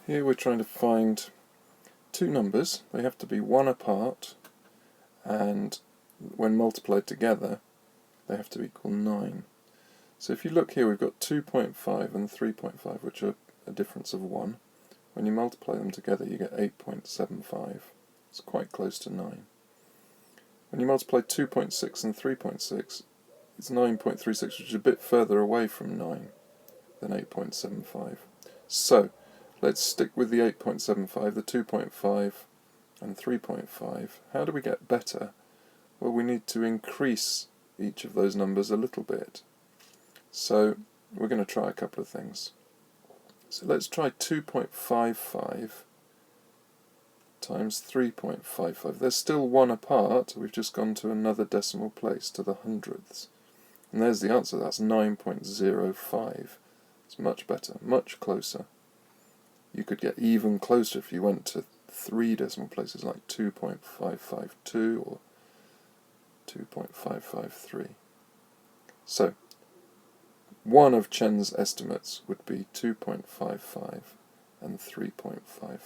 Here we're trying to find two numbers. They have to be one apart, and when multiplied together they have to equal 9. So if you look here, we've got 2.5 and 3.5, which are a difference of 1. When you multiply them together you get 8.75. It's quite close to 9. When you multiply 2.6 and 3.6, it's 9.36, which is a bit further away from 9 than 8.75. So let's stick with the 8.75, the 2.5 and 3.5. How do we get better? Well, we need to increase each of those numbers a little bit. So we're going to try a couple of things. So let's try 2.55 times 3.55. They're still one apart, we've just gone to another decimal place, to the hundredths. And there's the answer, that's 9.05. It's much better, much closer. You could get even closer if you went to 3 decimal places, like 2.552 or 2.553. So, one of Chen's estimates would be 2.55 and 3.55.